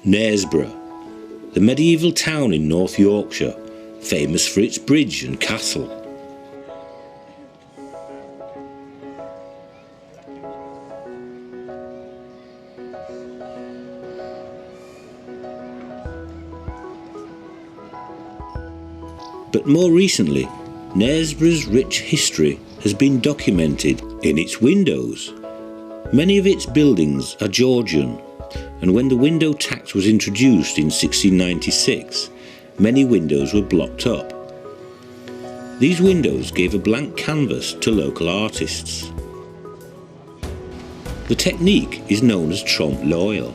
Knaresborough, the medieval town in North Yorkshire, famous for its bridge and castle. But more recently, Knaresborough's rich history has been documented in its windows. Many of its buildings are Georgian, and when the window tax was introduced in 1696, many windows were blocked up. These windows gave a blank canvas to local artists. The technique is known as Trompe,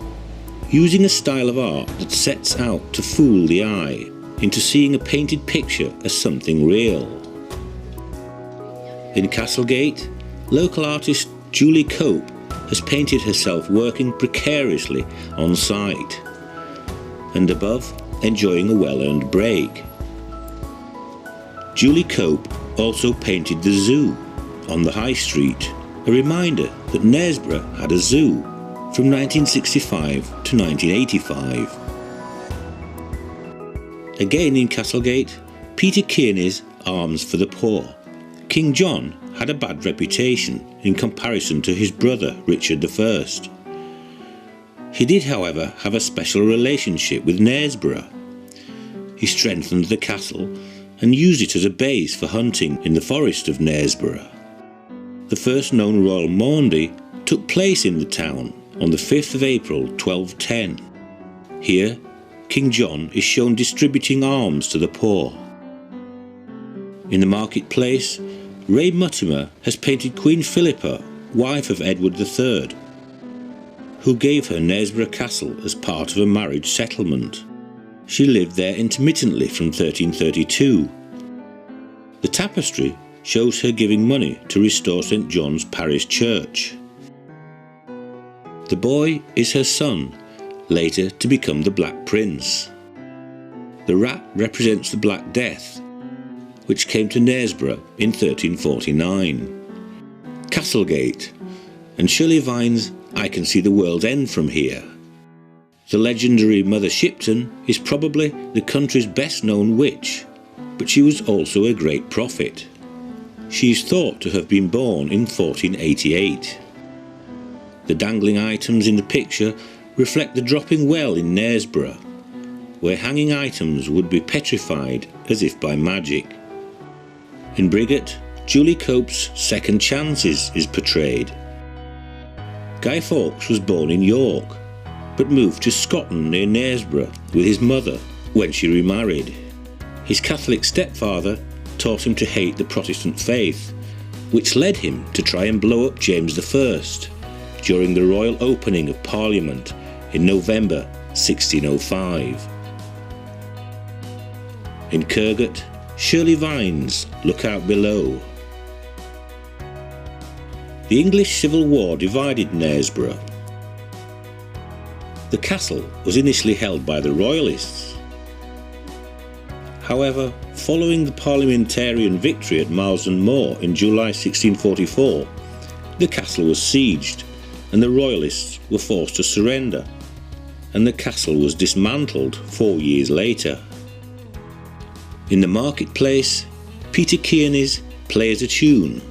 using a style of art that sets out to fool the eye into seeing a painted picture as something real. In Castlegate, local artist Julie Cope has painted herself working precariously on site, and above, enjoying a well-earned break. Julie Cope also painted the zoo on the High Street, a reminder that Knaresborough had a zoo from 1965 to 1985. Again in Castlegate, Peter Kearney's Arms for the Poor. King John had a bad reputation in comparison to his brother Richard I. He did, however, have a special relationship with Knaresborough. He strengthened the castle and used it as a base for hunting in the forest of Knaresborough. The first known royal Maundy took place in the town on the 5th of April 1210. Here, King John is shown distributing alms to the poor. In the marketplace, Ray Muttimer has painted Queen Philippa, wife of Edward III, who gave her Knaresborough Castle as part of a marriage settlement. She lived there intermittently from 1332. The tapestry shows her giving money to restore St John's Parish Church. The boy is her son, later to become the Black Prince. The rat represents the Black Death, which came to Knaresborough in 1349. Castlegate and Shirley Vine's I Can See the World's End from Here. The legendary Mother Shipton is probably the country's best known witch, but she was also a great prophet. She is thought to have been born in 1488. The dangling items in the picture reflect the dropping well in Knaresborough, where hanging items would be petrified as if by magic. In Briggate, Julie Cope's Second Chances is portrayed. Guy Fawkes was born in York, but moved to Scotland near Knaresborough with his mother when she remarried. His Catholic stepfather taught him to hate the Protestant faith, which led him to try and blow up James I during the royal opening of Parliament in November 1605. In Kirgate, Shirley Vine's Look Out Below. The English Civil War divided Knaresborough. The castle was initially held by the Royalists. However, following the parliamentarian victory at Marsden Moor in July 1644, the castle was sieged and the Royalists were forced to surrender, and the castle was dismantled 4 years later. In the marketplace, Peter Kearney's Plays a Tune.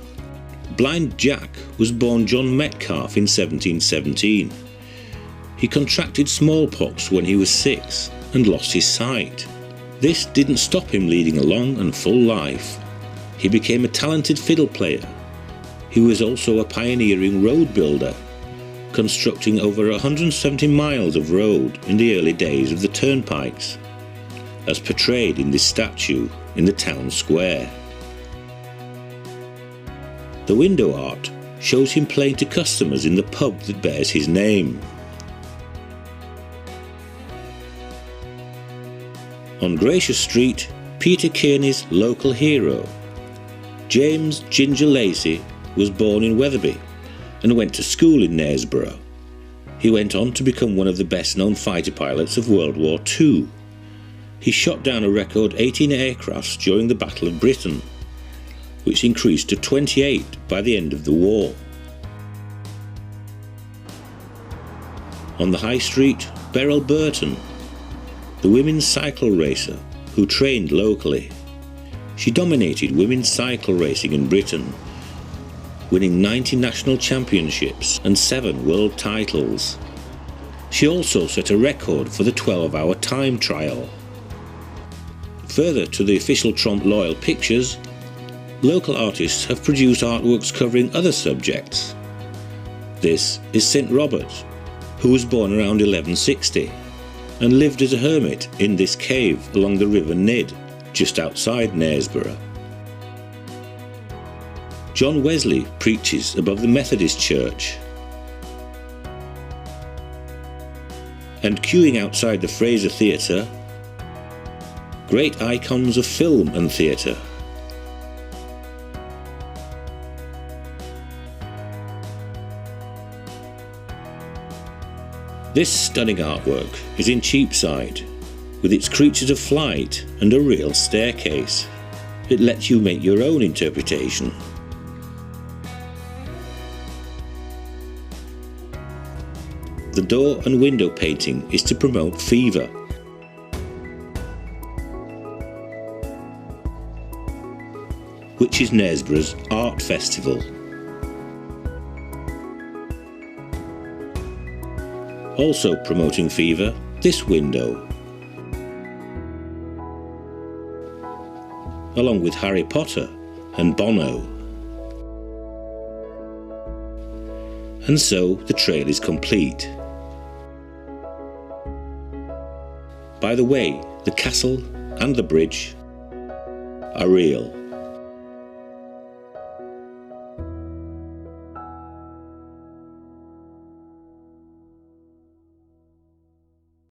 Blind Jack was born John Metcalfe in 1717. He contracted smallpox when he was 6 and lost his sight. This didn't stop him leading a long and full life. He became a talented fiddle player. He was also a pioneering road builder, constructing over 170 miles of road in the early days of the turnpikes, as portrayed in this statue in the town square. The window art shows him playing to customers in the pub that bears his name. On Gracious Street, Peter Kearney's local hero. James Ginger Lacey was born in Wetherby and went to school in Knaresborough. He went on to become one of the best-known fighter pilots of World War II. He shot down a record 18 aircrafts during the Battle of Britain, which increased to 28 by the end of the war. On the High Street, Beryl Burton, the women's cycle racer who trained locally. She dominated women's cycle racing in Britain, winning 90 national championships and 7 world titles. She also set a record for the 12-hour time trial. Further to the official Trompe Loyal pictures, local artists have produced artworks covering other subjects. This is St. Robert, who was born around 1160 and lived as a hermit in this cave along the River Nid, just outside Knaresborough. John Wesley preaches above the Methodist Church. And queuing outside the Fraser Theatre, great icons of film and theatre. This stunning artwork is in Cheapside, with its creatures of flight and a real staircase. It lets you make your own interpretation. The door and window painting is to promote fever. Which is Knaresborough's art festival. Also promoting fever, this window, along with Harry Potter and Bono. And so the trail is complete. By the way, the castle and the bridge are real.